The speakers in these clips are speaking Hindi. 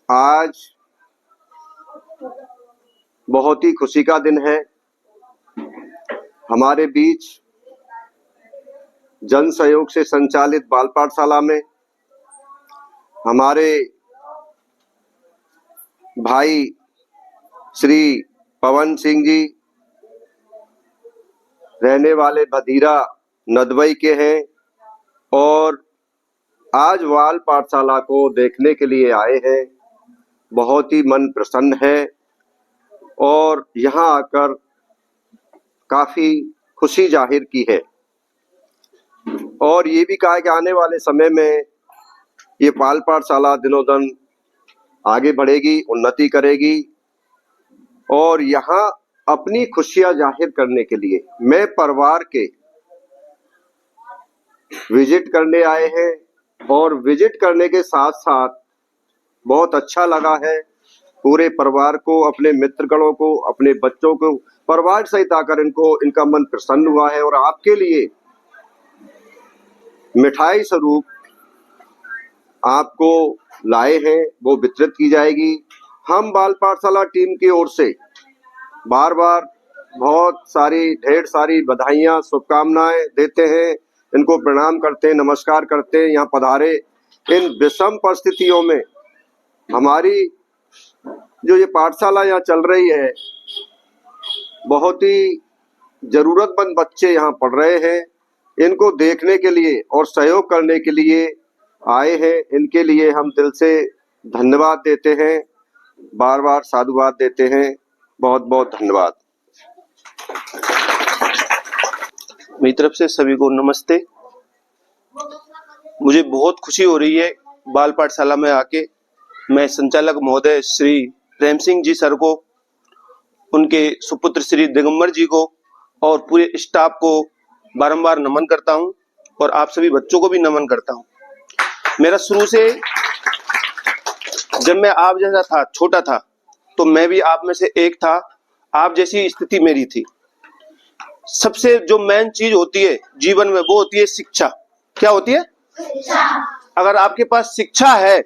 आज बहुत ही खुशी का दिन है। हमारे बीच जन सहयोग से संचालित बाल पाठशाला में हमारे भाई श्री पवन सिंह जी रहने वाले भदीरा नदवई के हैं और आज बाल पाठशाला को देखने के लिए आए हैं। बहुत ही मन प्रसन्न है और यहाँ आकर काफी खुशी जाहिर की है और ये भी कहा कि आने वाले समय में ये बाल पाठशाला दिनों दिन आगे बढ़ेगी, उन्नति करेगी और यहाँ अपनी खुशियां जाहिर करने के लिए मैं परिवार के विजिट करने आए हैं और विजिट करने के साथ साथ बहुत अच्छा लगा है। पूरे परिवार को, अपने मित्रगणों को, अपने बच्चों को परिवार सहित आकर इनका मन प्रसन्न हुआ है और आपके लिए मिठाई स्वरूप आपको लाए हैं, वो वितरित की जाएगी। हम बाल पाठशाला टीम की ओर से बार बार ढेर सारी बधाइयां, शुभकामनाएं देते हैं, इनको प्रणाम करते हैं, नमस्कार करते हैं। यहाँ पधारे इन विषम परिस्थितियों में हमारी जो ये पाठशाला यहाँ चल रही है, बहुत ही जरूरतमंद बच्चे यहाँ पढ़ रहे हैं। इनको देखने के लिए और सहयोग करने के लिए आए हैं। इनके लिए हम दिल से धन्यवाद देते हैं, बार बार साधुवाद देते हैं। बहुत बहुत धन्यवाद। मेरी तरफ से सभी को नमस्ते। मुझे बहुत खुशी हो रही है बाल पाठशाला में आके। मैं संचालक महोदय श्री प्रेम सिंह जी सर को, उनके सुपुत्र श्री दिगंबर जी को और पूरे स्टाफ को बारंबार नमन करता हूं और आप सभी बच्चों को भी नमन करता हूं। मेरा शुरू से, जब मैं आप जैसा था, छोटा था, तो मैं भी आप में से एक था। आप जैसी स्थिति मेरी थी। सबसे जो मेन चीज होती है जीवन में, वो होती है शिक्षा। क्या होती है? शिक्षा। अगर आपके पास शिक्षा है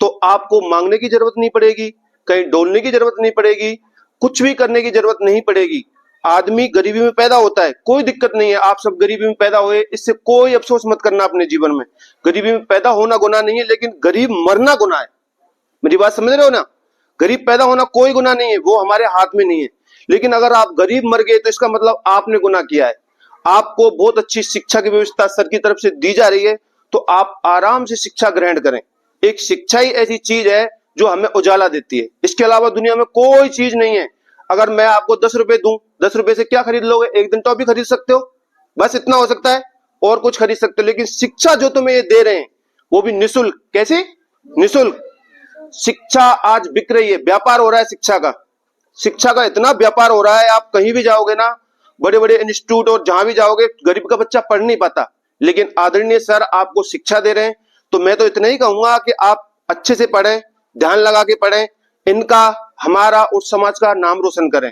तो आपको मांगने की जरूरत नहीं पड़ेगी, कहीं डोलने की जरूरत नहीं पड़ेगी, कुछ भी करने की जरूरत नहीं पड़ेगी। आदमी गरीबी में पैदा होता है, कोई दिक्कत नहीं है। आप सब गरीबी में पैदा हुए, इससे कोई अफसोस मत करना अपने जीवन में। गरीबी में पैदा होना गुनाह नहीं है, लेकिन गरीब मरना गुनाह है। मेरी बात समझ रहे हो ना? गरीब पैदा होना कोई गुनाह नहीं है, वो हमारे हाथ में नहीं है। लेकिन अगर आप गरीब मर गए तो इसका मतलब आपने गुनाह किया है। आपको बहुत अच्छी शिक्षा की व्यवस्था सर की तरफ से दी जा रही है, तो आप आराम से शिक्षा ग्रहण करें। एक शिक्षा ही ऐसी चीज है जो हमें उजाला देती है। इसके अलावा दुनिया में कोई चीज नहीं है। अगर मैं आपको 10 रुपए दूं, 10 रुपए से क्या खरीद लोगे? एक दिन तो भी खरीद सकते हो, बस इतना हो सकता है, और कुछ खरीद सकते हो। लेकिन शिक्षा जो तुम्हें ये दे रहे हैं वो भी निःशुल्क। कैसे? निःशुल्क। शिक्षा आज बिक रही है, व्यापार हो रहा है शिक्षा का। शिक्षा का इतना व्यापार हो रहा है, आप कहीं भी जाओगे ना, बड़े बड़े इंस्टीट्यूट और जहां भी जाओगे, गरीब का बच्चा पढ़ नहीं पाता। लेकिन आदरणीय सर आपको शिक्षा दे रहे हैं, तो मैं तो इतना ही कहूंगा कि आप अच्छे से पढ़ें, ध्यान लगा के पढ़ें, इनका, हमारा और समाज का नाम रोशन करें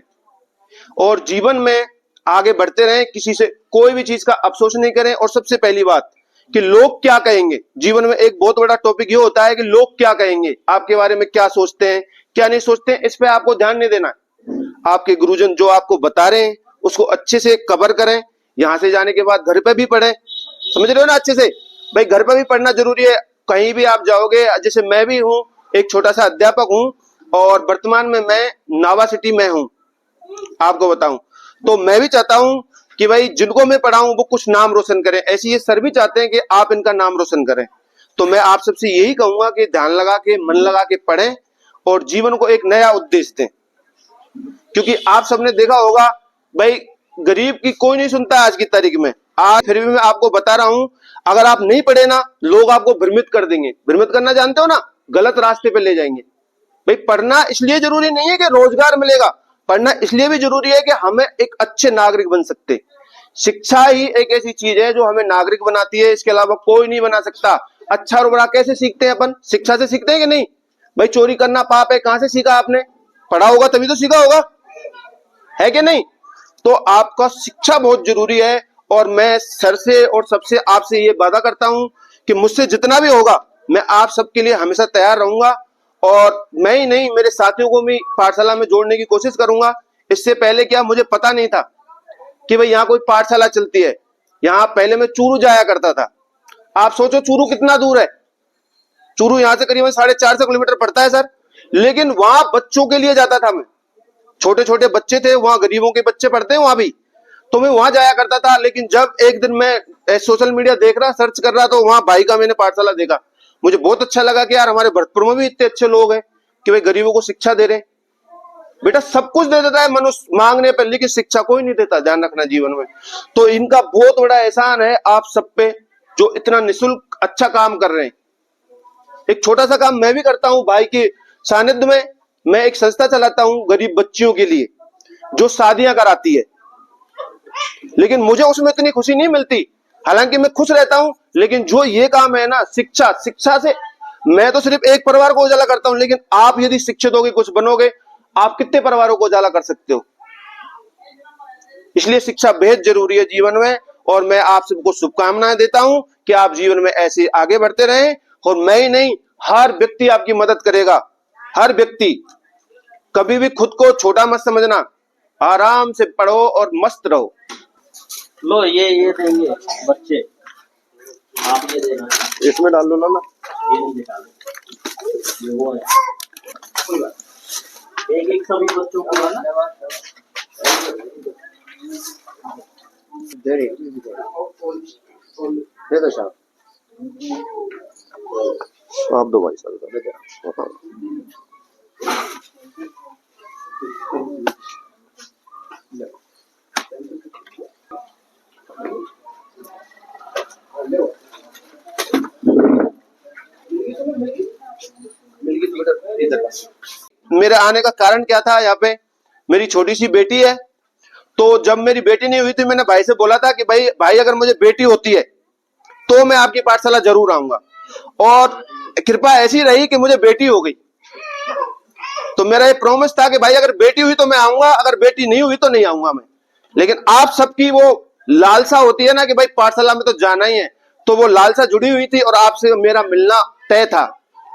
और जीवन में आगे बढ़ते रहें। किसी से कोई भी चीज का अफसोस नहीं करें। और सबसे पहली बात कि लोग क्या कहेंगे, जीवन में एक बहुत बड़ा टॉपिक ये होता है कि लोग क्या कहेंगे, आपके बारे में क्या सोचते हैं, क्या नहीं सोचते हैं, इस पे आपको ध्यान नहीं देना है। आपके गुरुजन जो आपको बता रहे हैं उसको अच्छे से कवर करें। यहां से जाने के बाद घर पे भी पढ़ें। समझ रहे हो ना? अच्छे से भाई, घर पे भी पढ़ना जरूरी है। कहीं भी आप जाओगे, जैसे मैं भी हूँ, एक छोटा सा अध्यापक हूँ और वर्तमान में मैं नावा सिटी में हूँ, आपको बताऊं। तो मैं भी चाहता हूं कि भाई जिनको मैं पढ़ाऊं वो कुछ नाम रोशन करें। ऐसे ये सर भी चाहते हैं कि आप इनका नाम रोशन करें। तो मैं आप सबसे यही कहूंगा कि ध्यान लगा के, मन लगा के पढ़ें और जीवन को एक नया उद्देश्य दें। क्योंकि आप सबने देखा होगा भाई, गरीब की कोई नहीं सुनता आज की तारीख में। आज फिर भी मैं आपको बता रहा हूं, अगर आप नहीं पढ़े ना, लोग आपको भ्रमित कर देंगे। भ्रमित करना जानते हो ना? गलत रास्ते पे ले जाएंगे। भाई पढ़ना इसलिए जरूरी नहीं है कि रोजगार मिलेगा, पढ़ना इसलिए भी जरूरी है कि हमें एक अच्छे नागरिक बन सकते। शिक्षा ही एक ऐसी चीज है जो हमें नागरिक बनाती है, इसके अलावा कोई नहीं बना सकता। अच्छा और बुरा कैसे सीखते हैं अपन? शिक्षा से सीखते हैं कि नहीं? भाई चोरी करना पाप है, कहां से सीखा आपने? पढ़ा होगा तभी तो सीखा होगा, है कि नहीं? तो आपका शिक्षा बहुत जरूरी है और मैं सर से और सबसे आपसे ये वादा करता हूं कि मुझसे जितना भी होगा मैं आप सबके लिए हमेशा तैयार रहूंगा और मैं ही नहीं, मेरे साथियों को भी पाठशाला में जोड़ने की कोशिश करूंगा। इससे पहले क्या मुझे पता नहीं था कि भाई यहाँ कोई पाठशाला चलती है। यहाँ पहले मैं चूरू जाया करता था। आप सोचो चूरू कितना दूर है। चूरू यहाँ से करीबन 450 किलोमीटर पड़ता है सर। लेकिन वहां बच्चों के लिए जाता था मैं। छोटे छोटे बच्चे थे वहां, गरीबों के बच्चे पढ़ते हैं वहां भी, तो मैं वहां जाया करता था। लेकिन जब एक दिन मैं सोशल मीडिया देख रहा, सर्च कर रहा, तो वहां भाई का मैंने पाठशाला देखा। मुझे बहुत अच्छा लगा कि यार हमारे भरतपुर में भी इतने अच्छे लोग हैं कि भाई गरीबों को शिक्षा दे रहे हैं। बेटा सब कुछ दे देता है मनुष्य मांगने पर, लेकिन शिक्षा कोई नहीं देता, ध्यान रखना जीवन में। तो इनका बहुत बड़ा एहसान है आप सब पे, जो इतना निःशुल्क अच्छा काम कर रहे हैं। एक छोटा सा काम मैं भी करता हूं भाई के सानिध्य में। मैं एक संस्था चलाता हूं गरीब बच्चियों के लिए, जो शादियां कराती है। लेकिन मुझे उसमें इतनी खुशी नहीं मिलती, हालांकि मैं खुश रहता हूं। लेकिन जो ये काम है ना, शिक्षा से मैं तो सिर्फ एक परिवार को उजाला करता हूं, लेकिन आप यदि शिक्षित होगे, कुछ बनोगे, आप कितने परिवारों को उजाला कर सकते हो। इसलिए शिक्षा बेहद जरूरी है जीवन में। और मैं आप सबको शुभकामनाएं देता हूं कि आप जीवन में ऐसे आगे बढ़ते रहें। और मैं ही नहीं, हर व्यक्ति आपकी मदद करेगा। हर व्यक्ति, कभी भी खुद को छोटा मत समझना, आराम से पढ़ो और मस्त रहो। लो ये देंगे बच्चे, आप ये देना, इसमें डाल दो ना। ये नहीं निकाले, ये वो है। कोई बात नहीं। एक एक सभी बच्चों को है ना, दे दो साहब, आप दो भाई साहब, दे दो। मेरे आने का कारण क्या था, यहाँ पे मेरी छोटी सी बेटी है। तो जब मेरी बेटी नहीं हुई थी, मैंने भाई से बोला था कि भाई अगर मुझे बेटी होती है तो मैं आपकी पाठशाला जरूर आऊंगा। और कृपा ऐसी रही कि मुझे बेटी हो गई। तो मेरा ये प्रॉमिस था कि भाई अगर बेटी हुई तो मैं आऊंगा, अगर बेटी नहीं हुई तो नहीं आऊंगा मैं। लेकिन आप सबकी वो लालसा होती है ना कि भाई पाठशाला में तो जाना ही है, तो वो लालसा जुड़ी हुई थी और आपसे मेरा मिलना तय था,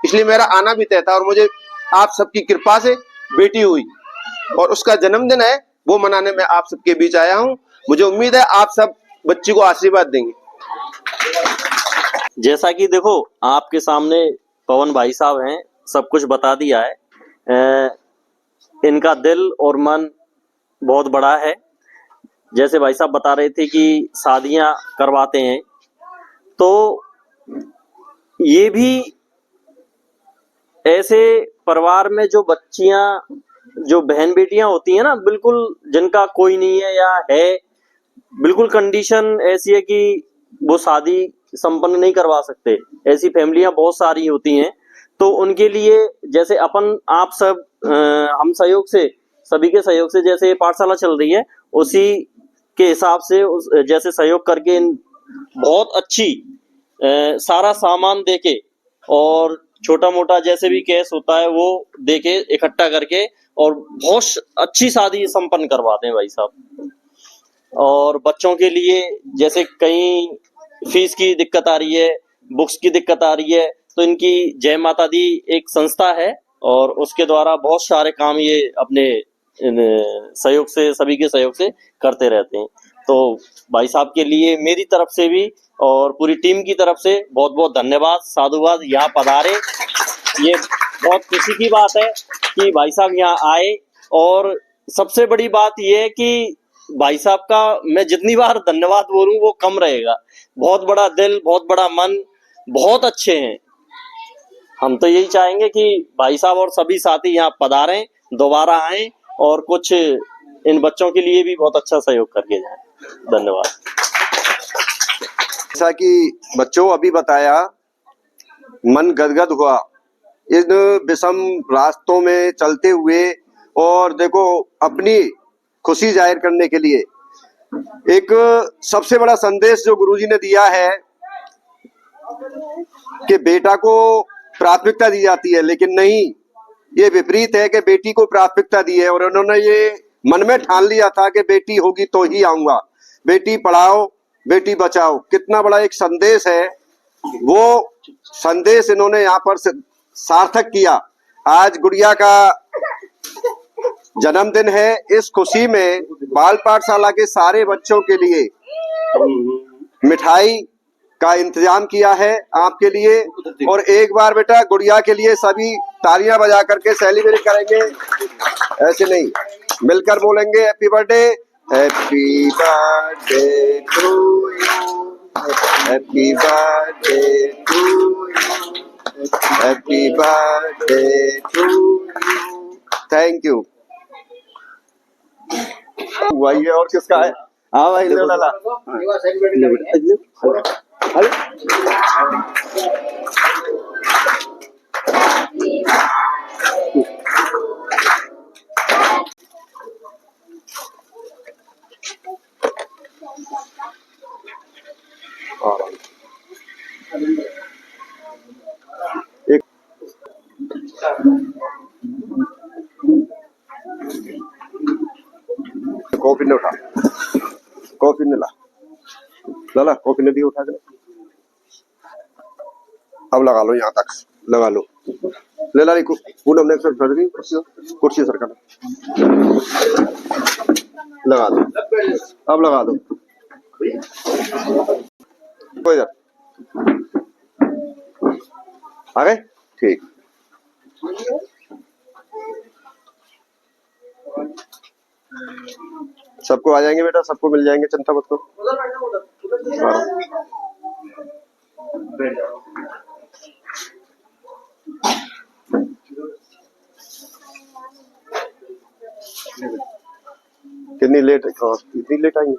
इसलिए मेरा आना भी तय था। और मुझे आप सबकी कृपा से बेटी हुई और उसका जन्मदिन है, वो मनाने में आप सबके बीच आया हूं। मुझे उम्मीद है आप सब बच्ची को आशीर्वाद देंगे। जैसा कि देखो आपके सामने पवन भाई साहब हैं, सब कुछ बता दिया है। इनका दिल और मन बहुत बड़ा है। जैसे भाई साहब बता रहे थे कि शादियां करवाते हैं, तो ये भी ऐसे परिवार में जो बच्चियां, जो बहन बेटियां होती हैं ना, बिल्कुल जिनका कोई नहीं है या है, बिल्कुल कंडीशन ऐसी है कि वो शादी संपन्न नहीं करवा सकते, ऐसी फैमिलियां बहुत सारी होती हैं। तो उनके लिए जैसे अपन आप सब हम सहयोग से, सभी के सहयोग से जैसे ये पाठशाला चल रही है, उसी के हिसाब से जैसे सहयोग करके बहुत अच्छी सारा सामान देके और छोटा मोटा जैसे भी केस होता है वो देके इकट्ठा करके और बहुत अच्छी शादी संपन्न करवाते हैं भाई साहब। और बच्चों के लिए जैसे कहीं फीस की दिक्कत आ रही है, बुक्स की दिक्कत आ रही है, तो इनकी जय माता दी एक संस्था है और उसके द्वारा बहुत सारे काम ये अपने सहयोग से, सभी के सहयोग से करते रहते हैं। तो भाई साहब के लिए मेरी तरफ से भी और पूरी टीम की तरफ से बहुत बहुत धन्यवाद, साधुवाद। यहाँ पधारे, ये बहुत खुशी की बात है कि भाई साहब यहाँ आए। और सबसे बड़ी बात ये है कि भाई साहब का मैं जितनी बार धन्यवाद बोलूं वो कम रहेगा। बहुत बड़ा दिल, बहुत बड़ा मन, बहुत अच्छे हैं। हम तो यही चाहेंगे कि भाई साहब और सभी साथी यहाँ पधारें, दोबारा आएं और कुछ इन बच्चों के लिए भी बहुत अच्छा सहयोग करके जाएं। धन्यवाद। जैसा कि बच्चों अभी बताया, मन गदगद हुआ इन विषम रास्तों में चलते हुए। और देखो, अपनी खुशी जाहिर करने के लिए एक सबसे बड़ा संदेश जो गुरुजी ने दिया है कि बेटा को प्राथमिकता दी जाती है, लेकिन नहीं, ये विपरीत है कि बेटी को प्राथमिकता दी है। और उन्होंने ये मन में ठान लिया था कि बेटी होगी तो ही आऊंगा। बेटी पढ़ाओ, बेटी बचाओ, कितना बड़ा एक संदेश है। वो संदेश इन्होंने यहाँ पर सार्थक किया। आज गुड़िया का जन्मदिन है। इस खुशी में बाल पाठशाला के सारे बच्चों के लिए मिठाई का इंतजाम किया है आपके लिए। और एक बार बेटा गुड़िया के लिए सभी तालियां बजा करके सेलिब्रेट करेंगे, ऐसे नहीं, मिलकर बोलेंगे happy birthday, happy birthday to you, happy birthday to you, happy birthday to you. Thank you. वही है और किसका है? हाँ भाई ले ला। एक कॉफी ने उठा, कॉफी ने ला कॉफी ने भी उठा के। अब लगा लो, यहाँ तक लगा लो। ले ला पूनम ने कुर्सी सरका लगा दो। अब लगा दो इधर आ गए, ठीक। सबको आ जाएंगे बेटा, सबको मिल जाएंगे, चिंता मत करो। कितनी लेट है? इतनी लेट आई?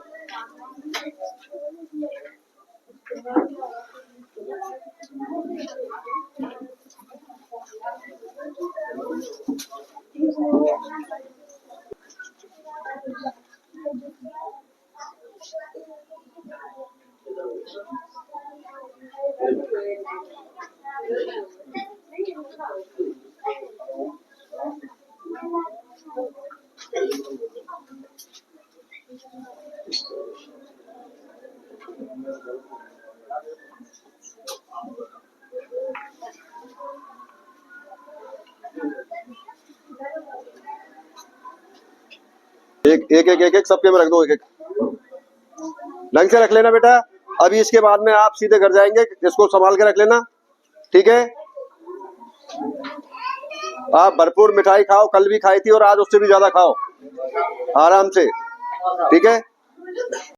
एक सबके में रख दो, एक ढंग से रख लेना बेटा। अभी इसके बाद में आप सीधे घर जाएंगे, इसको संभाल के रख लेना, ठीक है? आप भरपूर मिठाई खाओ, कल भी खाई थी और आज उससे भी ज्यादा खाओ, आराम से, ठीक है?